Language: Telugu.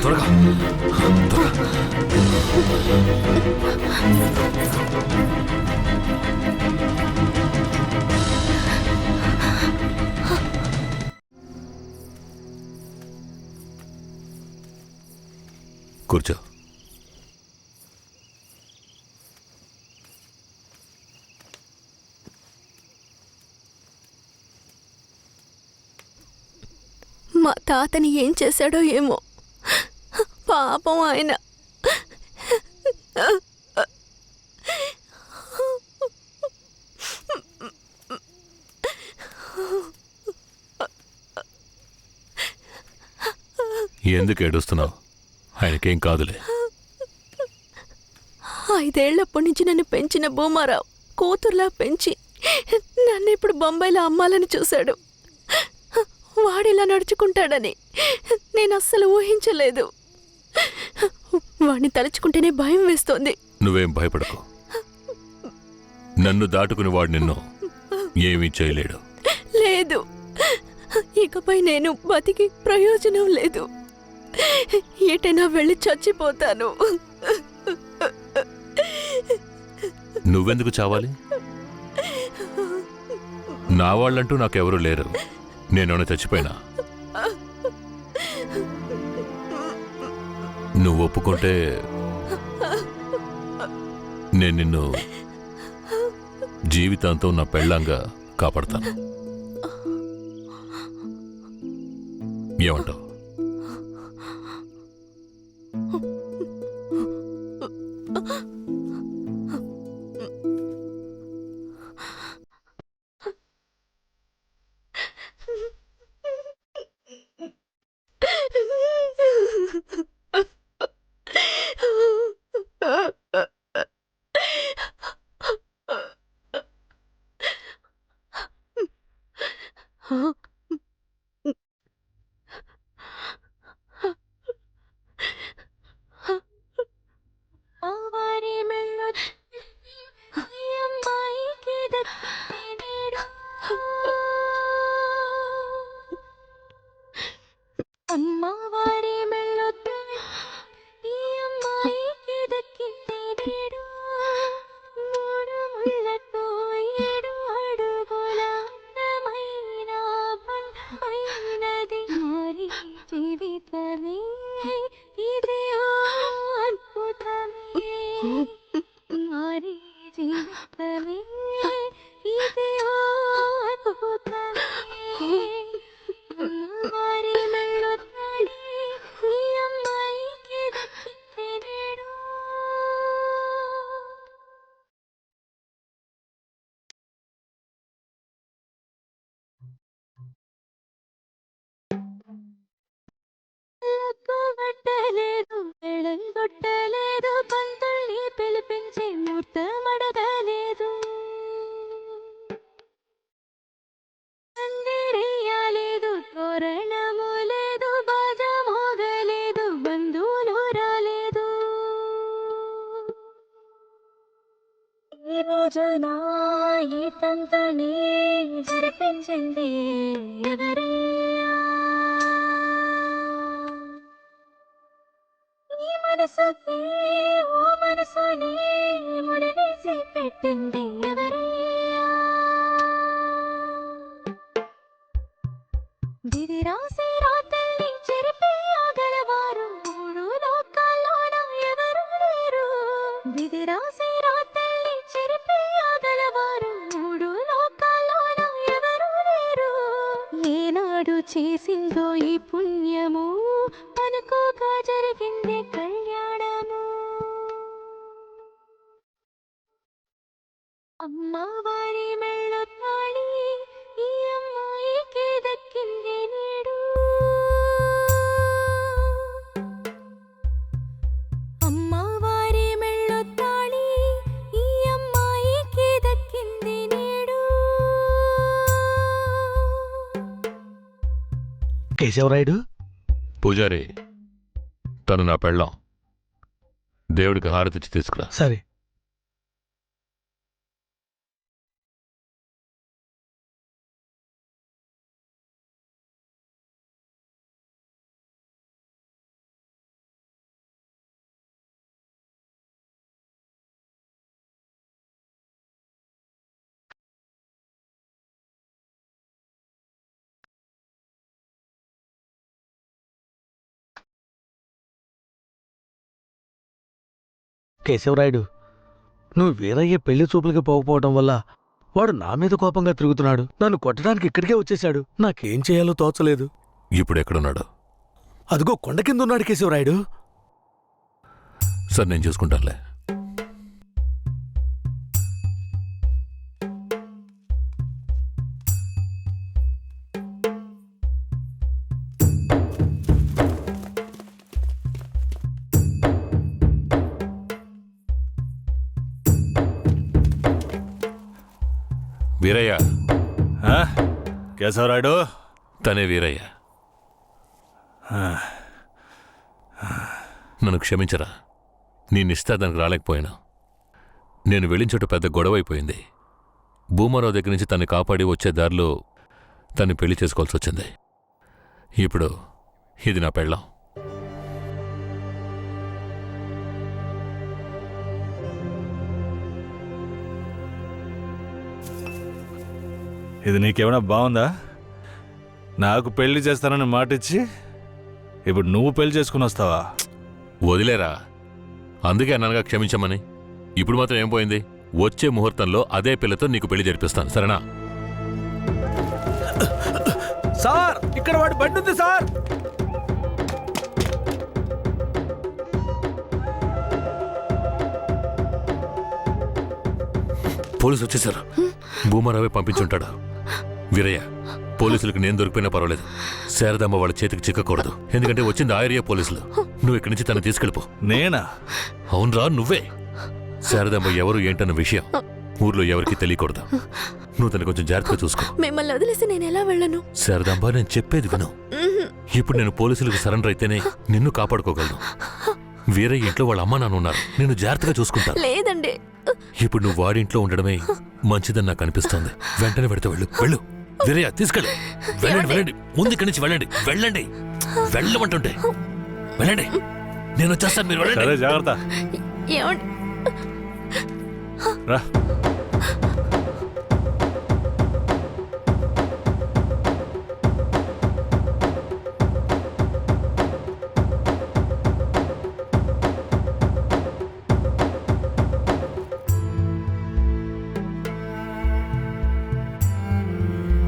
త్వరగా కూర్చో. మా తాతని ఏం చేశాడో ఏమో, పాపం ఆయన. ఎందుకు ఏడుస్తున్నావు? ఆయనకేం కాదులే. 5 ఏళ్లప్పటి నుంచి నన్ను పెంచిన భూమారావు కూతుర్లా పెంచి నన్ను ఇప్పుడు బొంబాయిలో అమ్మాలని చూశాడు. వాడిలా నడుచుకుంటాడని నేను అస్సలు ఊహించలేదు. వాడిని తలుచుకుంటేనే భయం వేస్తోంది. నువ్వేం భయపడకు. నన్ను దాటుకుని వాడు నిన్ను ఏమీ చేయలేడు. లేదు, ఇకపై నేను బతికి ప్రయోజనం లేదు. ఎటైనా వెళ్ళి చచ్చిపోతాను. నువ్వెందుకు చావాలి? నా వాళ్ళంటూ నాకెవరూ లేరు. నేనేమైనా చచ్చిపోయినా? నువ్వు ఒప్పుకుంటే నేను నిన్ను జీవితాంతం నా పెళ్ళంగా కాపాడతాను. ఏమంటావు? రోజున ఈ తంతని జరిపించింది ఎవరయ్యా? ఈ మనసుకి ఓ మనసుని ముడివేసి పెట్టింది ఎవరయ్యా? దిది రాసి రాతల్ని చెరిపి ఆగలవారు మూడు లోకాల్లోన ఎవరు లేరు. దిది రాసి రాతల్ని చెరిపి ఆగలవారు మూడు లోకాల్లోన ఎవరు లేరు. ఏనాడు చేసిందో ఈ పుణ్యము అనుకోగా జరిగింది కళ్యాణము. అమ్మవారి మెళ్ళో తాళి ఈ అమ్మాయికి దక్కింది నేడు. అమ్మవారి మెళ్ళో తాళి ఈ అమ్మాయికి దక్కింది నేడు. కేశవరాయుడు పూజారి, తను నా పెళ్ళాం. దేవుడికి హారతి ఇచ్చి తీసుకురా. సరే. కేశవరాయుడు, నువ్వు వీరయ్య పెళ్లి చూపులకి పోకపోవటం వల్ల వాడు నా మీద కోపంగా తిరుగుతున్నాడు. నన్ను కొట్టడానికి ఇక్కడికే వచ్చేశాడు. నాకేం చేయాలో తోచలేదు. ఇప్పుడు ఎక్కడున్నాడు? అదిగో కొండ కింద ఉన్నాడు కేశవరాయుడు. సార్ నేను చూసుకుంటానులే. వీరయ్య. కేశవరాయుడు. తనే వీరయ్య. నన్ను క్షమించరా. నీ నిస్తాదానికి రాలేకపోయినా. నేను వెళ్ళిన చోట పెద్ద గొడవ అయిపోయింది. భూమారావు దగ్గర నుంచి తన్ని కాపాడి వచ్చే దారిలో తన్ని పెళ్లి చేసుకోవాల్సి వచ్చింది. ఇప్పుడు ఇది నా పెళ్ళాం. ఇది నీకేమైనా బాగుందా? నాకు పెళ్లి చేస్తానని మాటిచ్చి ఇప్పుడు నువ్వు పెళ్లి చేసుకుని వస్తావా? వదిలేరా. అందుకే అన్నగా క్షమించమని. ఇప్పుడు మాత్రం ఏం పోయింది? వచ్చే ముహూర్తంలో అదే పిల్లతో నీకు పెళ్లి జరిపిస్తాను, సరేనా? సార్, ఇక్కడ వాడి బండి ఉంది సార్. పోలీసులు వచ్చేసారు. భూమారావే పంపించుంటాడు. వీరయ్య, పోలీసులకు నేను దొరికిపోయినా పర్వాలేదు. శారదమ్మ వాళ్ళ చేతికి చిక్కకూడదు. ఎందుకంటే వచ్చింది ఆయరియా పోలీసులు. నువ్వు ఇక్కడి నుంచి తను తీసుకెళ్ళిపో. నేనా? అవునరా, నువ్వే. శారదమ్మ ఎవరు ఏంటన్న విషయం ఊర్లో ఎవరికి తెలియకూడదు. నువ్వు తను కొంచెం జాగ్రత్తగా చూసుకో. మిమ్మల్ని వదిలేసి నేను ఎలా వెళ్ళను? శారదాంబ, నేను చెప్పేది విను. ఇప్పుడు నేను పోలీసులకు సరెండర్ అయితేనే నిన్ను కాపాడుకోగలను. వీరయ్య ఇంట్లో వాళ్ళ అమ్మ నాన్న ఉన్నారు. నేను జాగ్రత్తగా చూసుకుంటా. లేదండి. ఇప్పుడు నువ్వు వాడింట్లో ఉండడమే మంచిదని నాకు అనిపిస్తోంది. వెంటనే పెడితే వెళ్ళు. వెళ్ళు వీరయ్య, తీసుకెళ్ళు. వెళ్ళండి, వెళ్ళండి. ముందు ఇక్కడి నుంచి వెళ్ళండి. వెళ్ళండి, వెళ్ళమంటుంటే వెళ్ళండి. నేను వచ్చేస్తాను, మీరు వెళ్ళండి. సరే, జాగ్రత్త. ఏమండి? రా.